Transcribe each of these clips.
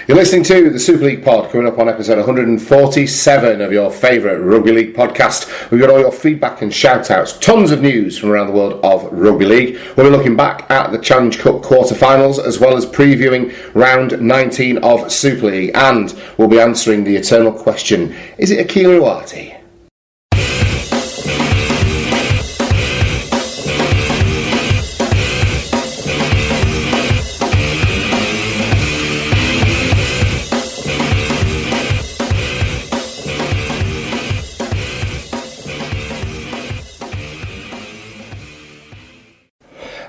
You're listening to the Super League Pod, coming up on episode 147 of your favourite Rugby League podcast. We've got all your feedback and shout-outs, tons of news from around the world of Rugby League. We'll be looking back at the Challenge Cup quarter-finals, as well as previewing round 19 of Super League, and we'll be answering the eternal question, is it Akila Uate?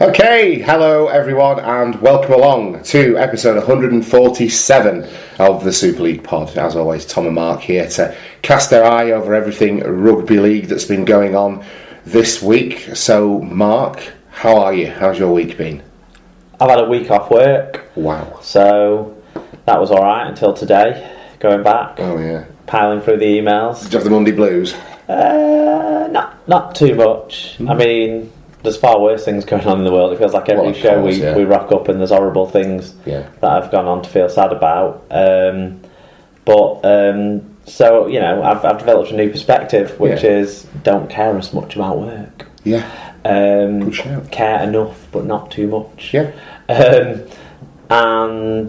Okay, hello everyone and welcome along to episode 147 of the Super League Pod. As always, Tom and Mark here to cast their eye over everything Rugby League that's been going on this week. So Mark, how are you? How's your week been? I've had a week off work. Wow. So that was alright until today, going back. Oh yeah. Piling through the emails. Did you have the Monday blues? Not too much. I mean, there's far worse things going on in the world. It feels like every show we rock up and there's horrible things that I've gone on to feel sad about. So, you know, I've developed a new perspective, which is don't care as much about work. Yeah. Good shout. Care enough, but not too much. Yeah. But I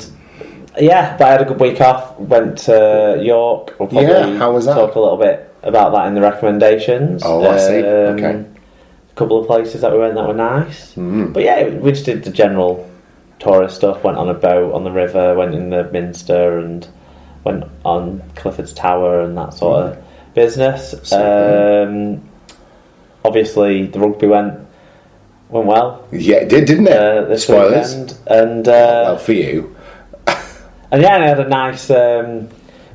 had a good week off. Went to York. We'll probably how was that? Talk a little bit about that in the recommendations. Oh, I see. Okay. Couple of places that we went that were nice. But yeah, we just did the general tourist stuff, went on a boat on the river, went in the Minster and went on Clifford's Tower and that sort of business. Obviously the rugby went well. Yeah, it did, didn't it? This Spoilers. weekend. And well, for you. and I had a nice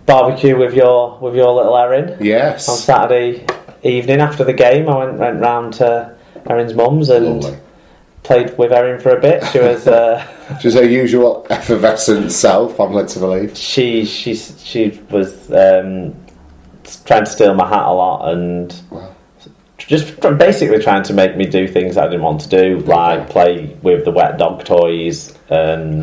barbecue with your little Erin. Yes. On Saturday evening after the game, I went round to Erin's mum's and played with Erin for a bit. She was she's her usual effervescent self, I'm led to believe. She was trying to steal my hat a lot and just basically trying to make me do things I didn't want to do, like play with the wet dog toys and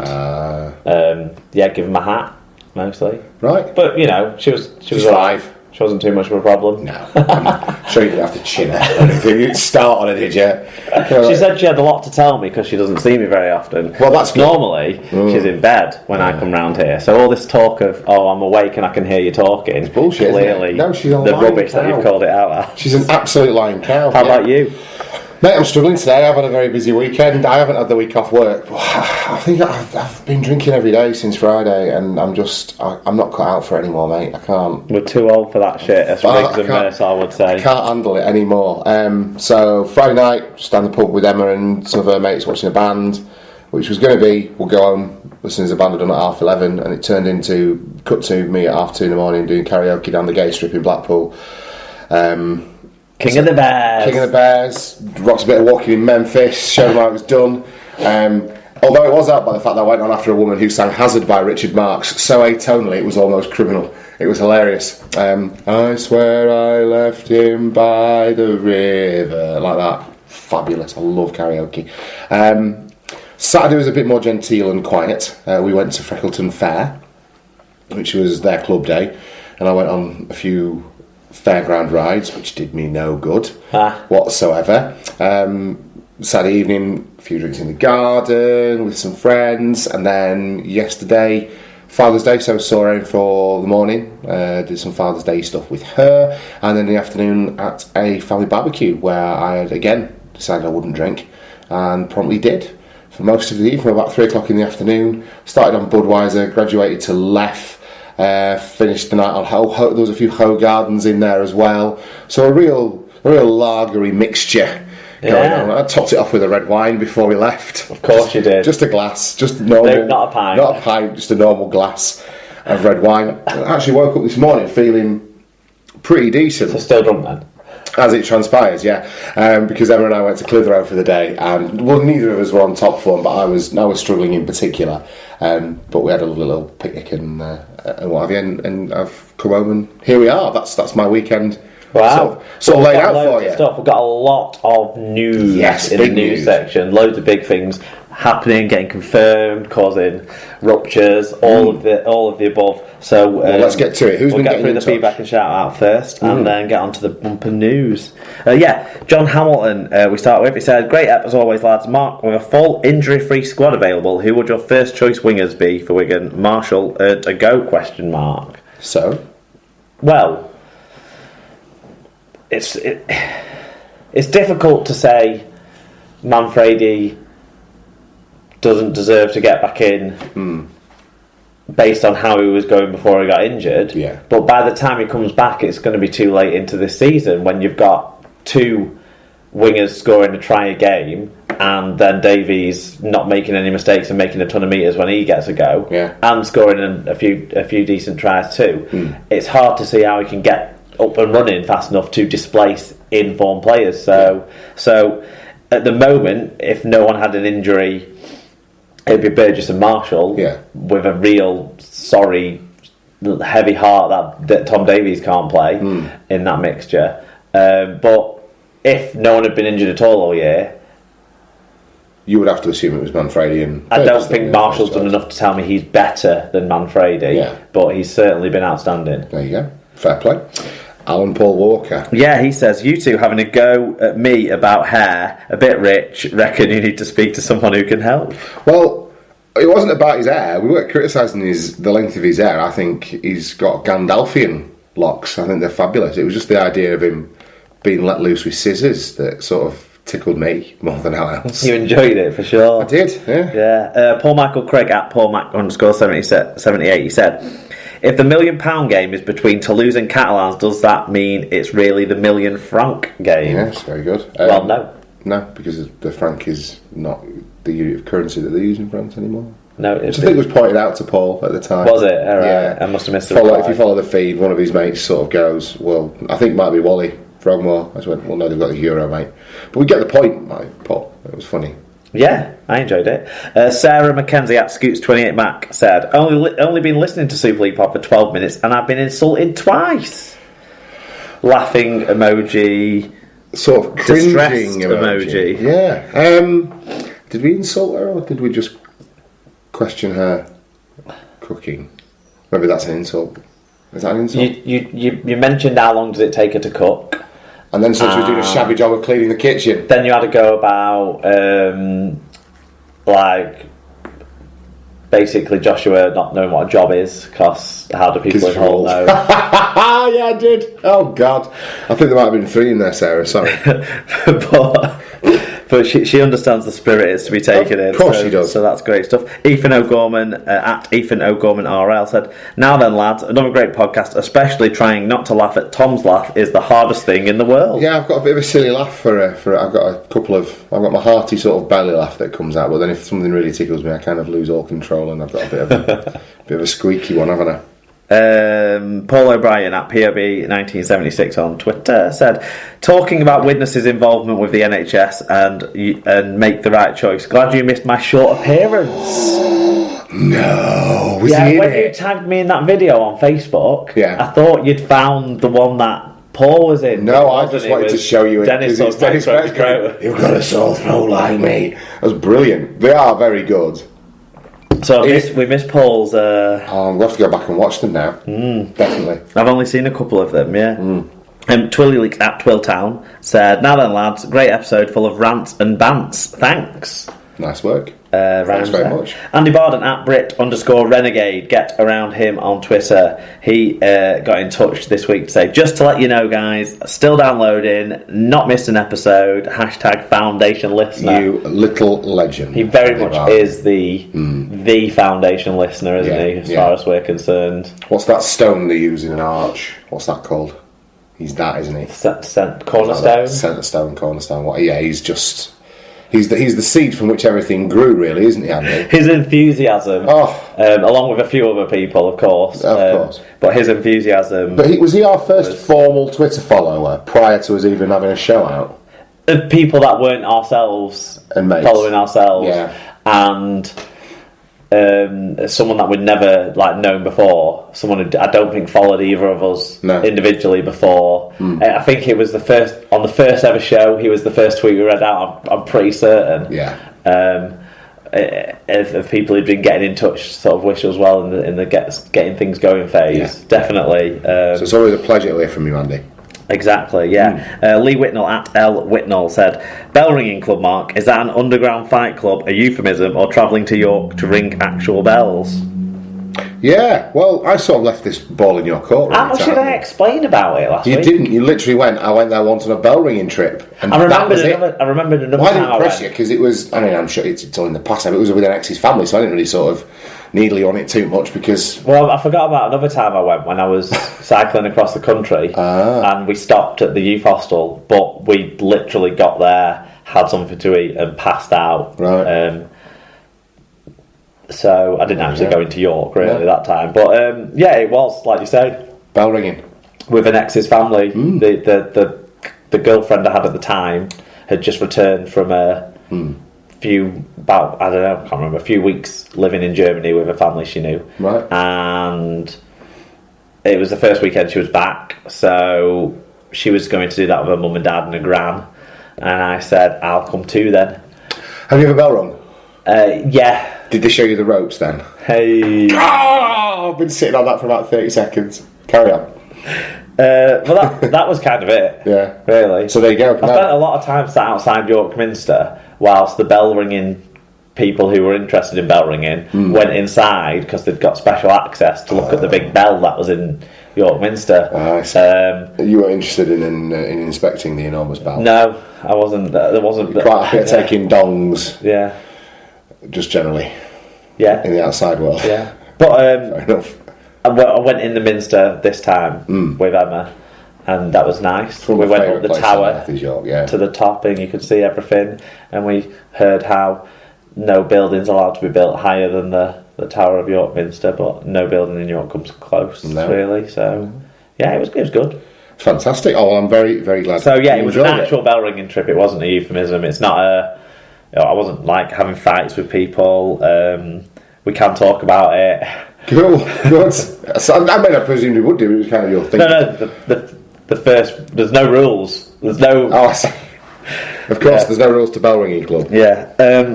give him my hat mostly. Right. But you know, she was 5. She wasn't too much of a problem. No. I'm sure you didn't have to chin her or anything. You start on it, did you? She said she had a lot to tell me because she doesn't see me very often. Well, that's good. Normally, she's in bed when I come round here. So all this talk of, I'm awake and I can hear you talking. It's bullshit, clearly, no, she's a the lying rubbish cow. that you've called it out at. She's an absolute lying cow. How about you? Mate, I'm struggling today. I've had a very busy weekend. I haven't had the week off work. I think I've been drinking every day since Friday, and I'm not cut out for it anymore, mate. I can't. We're too old for that shit, as Riggs and Merce, I would say. I can't handle it anymore. So Friday night, just down the pub with Emma and some of her mates watching a band, which was going to be, we'll go home as soon as the band had done at 11:30, and it turned into, cut to me at 2:30 in the morning doing karaoke down the gay strip in Blackpool. King of the Bears, rocked a bit of walking in Memphis, showed them how it was done. Although it was out by the fact that I went on after a woman who sang Hazard by Richard Marx so atonally it was almost criminal. It was hilarious. I swear I left him by the river, like that. Fabulous. I love karaoke. Saturday was a bit more genteel and quiet. We went to Freckleton Fair, which was their club day, and I went on a few fairground rides, which did me no good whatsoever. Saturday evening, a few drinks in the garden with some friends, and then yesterday, Father's Day, so I saw her in for the morning, did some Father's Day stuff with her, and then in the afternoon at a family barbecue where I had again decided I wouldn't drink, and promptly did for most of the evening, from about 3 o'clock in the afternoon. Started on Budweiser, graduated to Leff. Finished the night on there was a few Ho Gardens in there as well, so a real lagery mixture going on. I topped it off with a red wine before we left. Of course you did. Just a glass, just normal. Not a pint, just a normal glass of red wine. I actually woke up this morning feeling pretty decent. So still drunk then? As it transpires, because Emma and I went to Clitheroe for the day, and neither of us were on top form, but I was struggling in particular. But we had a little picnic and what have you, and I've come home and here we are. That's my weekend. Wow, sort of laid out for you. We've got a lot of news in the news section. Loads of big things. happening, getting confirmed, causing ruptures, all of the above. So let's get to it. We'll get through the feedback and shout out first, and then get on to the bumper news. John Hamilton, we start with. He said, "Great ep as always, lads. Mark, with a full injury-free squad available, who would your first choice wingers be for Wigan? Marshall earned a go? ? So, well, it's difficult to say Manfredi doesn't deserve to get back in based on how he was going before he got injured. Yeah. But by the time he comes back, it's going to be too late into this season when you've got two wingers scoring a try a game and then Davies not making any mistakes and making a ton of metres when he gets a go, and scoring a few decent tries too. It's hard to see how he can get up and running fast enough to displace in-form players. So at the moment, if no one had an injury, it'd be Burgess and Marshall with a real heavy heart that Tom Davies can't play in that mixture. But if no one had been injured at all year, you would have to assume it was Manfredi and I don't think Marshall's done enough to tell me he's better than Manfredi, but he's certainly been outstanding. There you go. Fair play. Alan Paul Walker. Yeah, he says, you two having a go at me about hair, a bit rich, reckon you need to speak to someone who can help. Well, it wasn't about his hair. We weren't criticising the length of his hair. I think he's got Gandalfian locks. I think they're fabulous. It was just the idea of him being let loose with scissors that sort of tickled me more than how else. You enjoyed it for sure. I did, yeah. Paul Michael Craig at Paul_78, he said, if the £1 million game is between Toulouse and Catalans, does that mean it's really the £1 million franc game? Yes, very good. Well, no. No, because the franc is not the unit of currency that they use in France anymore. No, which I think was pointed out to Paul at the time. Was it? All right. Yeah. I must have missed it. If you follow the feed, one of his mates sort of goes, well, I think it might be Wally Frogmore. I just went, well, no, they've got the Euro, mate. But we get the point, mate, Paul. It was funny. Yeah, I enjoyed it. Sarah Mackenzie at Scoots28Mac said, only been listening to Super League Pod for 12 minutes and I've been insulted twice. Laughing emoji. Sort of cringing emoji. Yeah. Did we insult her or did we just question her cooking? Maybe that's an insult. Is that an insult? You mentioned how long does it take her to cook. And then since she was doing a shabby job of cleaning the kitchen. Then you had to go about, basically Joshua not knowing what a job is, because how do people in Hull know? Yeah, I did. Oh, God. I think there might have been 3 in there, Sarah, sorry. But she understands the spirit is to be taken in. Of course she does. So that's great stuff. Ethan O'Gorman at Ethan O'Gorman RL said, now then lads, another great podcast, especially trying not to laugh at Tom's laugh is the hardest thing in the world. Yeah, I've got a bit of a silly laugh for I've got I've got my hearty sort of belly laugh that comes out, but then if something really tickles me I kind of lose all control and I've got a bit of a squeaky one, haven't I? Paul O'Brien at POB1976 on Twitter said, talking about witnesses' involvement with the NHS and make the right choice. Glad you missed my short appearance. No, when you tagged me in that video on Facebook, I thought you'd found the one that Paul was in. No, I just wanted to show you it. Dennis You've got a sore throat like me. That was brilliant. They are very good. So we missed Paul's. We'll have to go back and watch them now. Definitely. I've only seen a couple of them. Yeah. Twillyleaks at Twilltown said, "Now then, lads, great episode full of rants and bants. Thanks. Nice work. Thanks very much. Andy Barden at Brit_Renegade. Get around him on Twitter. He got in touch this week to say, just to let you know, guys, still downloading, not missed an episode. #Foundation listener. You little legend. He very much is the foundation listener, isn't he? As far as we're concerned. What's that stone they use in an arch? What's that called? He's that, isn't he? Cornerstone. Centre stone, cornerstone. What? Yeah, he's just. He's the seed from which everything grew, really, isn't he, Andy? His enthusiasm, along with a few other people, of course. But his enthusiasm... But was he our first formal Twitter follower prior to us even having a show out? Of people that weren't ourselves, and mates. Following ourselves, and someone that we'd never known before, someone who I don't think followed either of us individually before. I think it was the first ever show. He was the first tweet we read out. I'm pretty certain. of people who've been getting in touch, sort of wish us well in the getting things going phase. Yeah. Definitely. So it's always a pleasure to hear from you, Andy. Exactly, yeah. Lee Whitnell at L Whitnell said, "Bell ringing club, Mark. Is that an underground fight club, a euphemism, or travelling to York to ring actual bells?" Yeah, well, I sort of left this ball in your court. How much did I explain about it last week? You didn't. You literally went. I went there once on a bell ringing trip, and I that was it. I remembered another Well, I time didn't press you because it was. I mean, I'm sure it's all in the past. It was with an ex's family, so I didn't really sort of needle you on it too much because. Well, I forgot about another time I went when I was cycling across the country, and we stopped at the youth hostel, but we literally got there, had something to eat, and passed out. Right. So I didn't actually go into York really that time, but yeah, it was like you say, bell ringing with an ex's family. The girlfriend I had at the time had just returned from a few weeks living in Germany with a family she knew, right? And it was the first weekend she was back, so she was going to do that with her mum and dad and a gran, and I said I'll come too then. Have you ever bell rung? Yeah. Did they show you the ropes then? Hey. Oh, I've been sitting on that for about 30 seconds. Carry on. Well, that was kind of it. Yeah. Really. So there you go. I spent a lot of time sat outside York Minster whilst the bell ringing people who were interested in bell ringing went inside because they'd got special access to look at the big bell that was in York Minster. I see. You were interested in inspecting the enormous bell? No, I wasn't. There wasn't. Quite happy at taking dongs. Yeah. Just generally. Yeah. In the outside world. Yeah. But fair enough. I went in the Minster this time with Emma, and that was nice. We went up the tower to the top, and you could see everything. And we heard how no building's allowed to be built higher than the Tower of York Minster, but no building in York comes close, really. So, yeah, it was good. Fantastic. Oh, well, I'm very, very glad. So, yeah, it was an actual bell ringing trip. It wasn't a euphemism. It's not a. I wasn't like having fights with people. We can talk about it. Cool. Good. So, I mean, I presumed you would do. It was kind of your thing. No. The first. There's no rules. There's no. Oh, I see. Of course, there's no rules to bell ringing club. Yeah.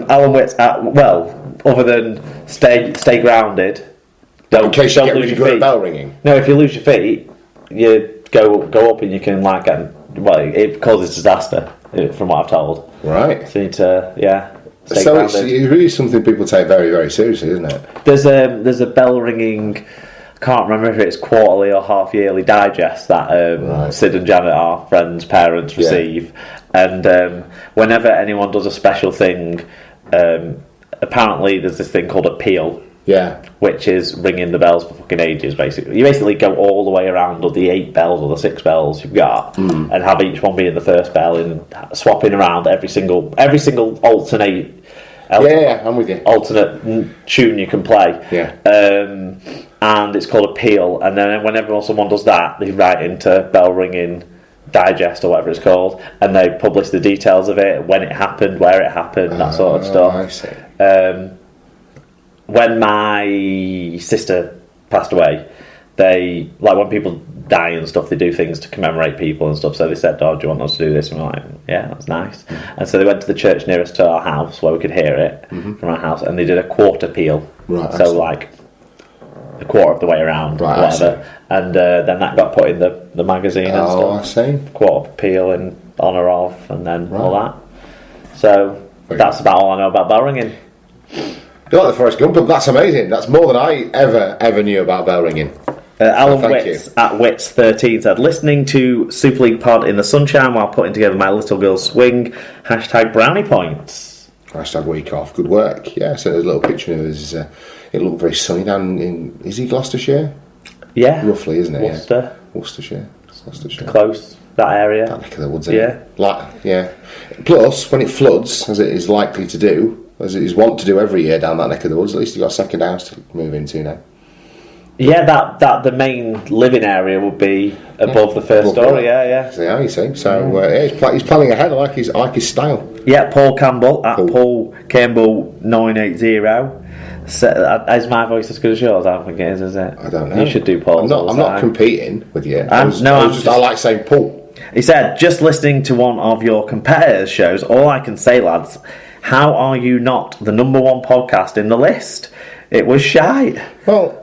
Alan Witt's other than stay grounded. In case you get really good at bell ringing. No, if you lose your feet, you go up and you can it causes disaster. From what I've told. Right. So you need to So it's really something people take very, very seriously, isn't it? There's a bell ringing. I can't remember if it's quarterly or half yearly digest that Sid and Janet, our friends' parents, receive, and whenever anyone does a special thing, apparently there's this thing called a peal. Yeah, which is ringing the bells for fucking ages. Basically, you go all the way around of the 8 bells or the 6 bells you've got, and have each one being the first bell, and swapping around every single alternate. I'm with you. Alternate tune you can play. Yeah. And it's called a peal, and then whenever someone does that, they write into bell ringing digest or whatever it's called, and they publish the details of it, when it happened, where it happened, that sort of stuff. I see. When my sister passed away, they when people die and stuff, they do things to commemorate people and stuff. So they said, "Oh, do you want us to do this?" And we're like, "Yeah, that's nice." And so they went to the church nearest to our house where we could hear it from our house, and they did a quarter peal. Right. So a quarter of the way around, whatever. And then that got put in the magazine and stuff. Oh, I see. Quarter peal in honour of, and then all that. So that's about all I know about bell ringing. You like the Forrest Gump, but that's amazing. That's more than I ever knew about bell ringing. Alan Witts at Wits13 said, listening to Super League Pod in the sunshine while putting together my little girl's swing. #brownie points. #week off. Good work. Yeah, so there's a little picture of us. It looked very sunny down in. Is he Gloucestershire? Yeah. Roughly, isn't it? Worcester. Yeah. Worcestershire. Close. That area. That neck of the woods, yeah. Plus, when it floods, as it is likely to do, as it is wont to do every year down that neck of the woods, at least you've got a second house to move into now. Yeah, that the main living area would be above the first story. Yeah. Yeah, you see. So he's planning ahead. I like his style. Yeah, Paul Campbell at Paul Campbell 980. So, is my voice as good as yours? I don't think it is it? I don't know. You should do Paul's. I'm not competing with you. I like saying Paul. He said, just listening to one of your competitors' shows, all I can say, lads, How are you not the number one podcast in the list? It was shite. Well,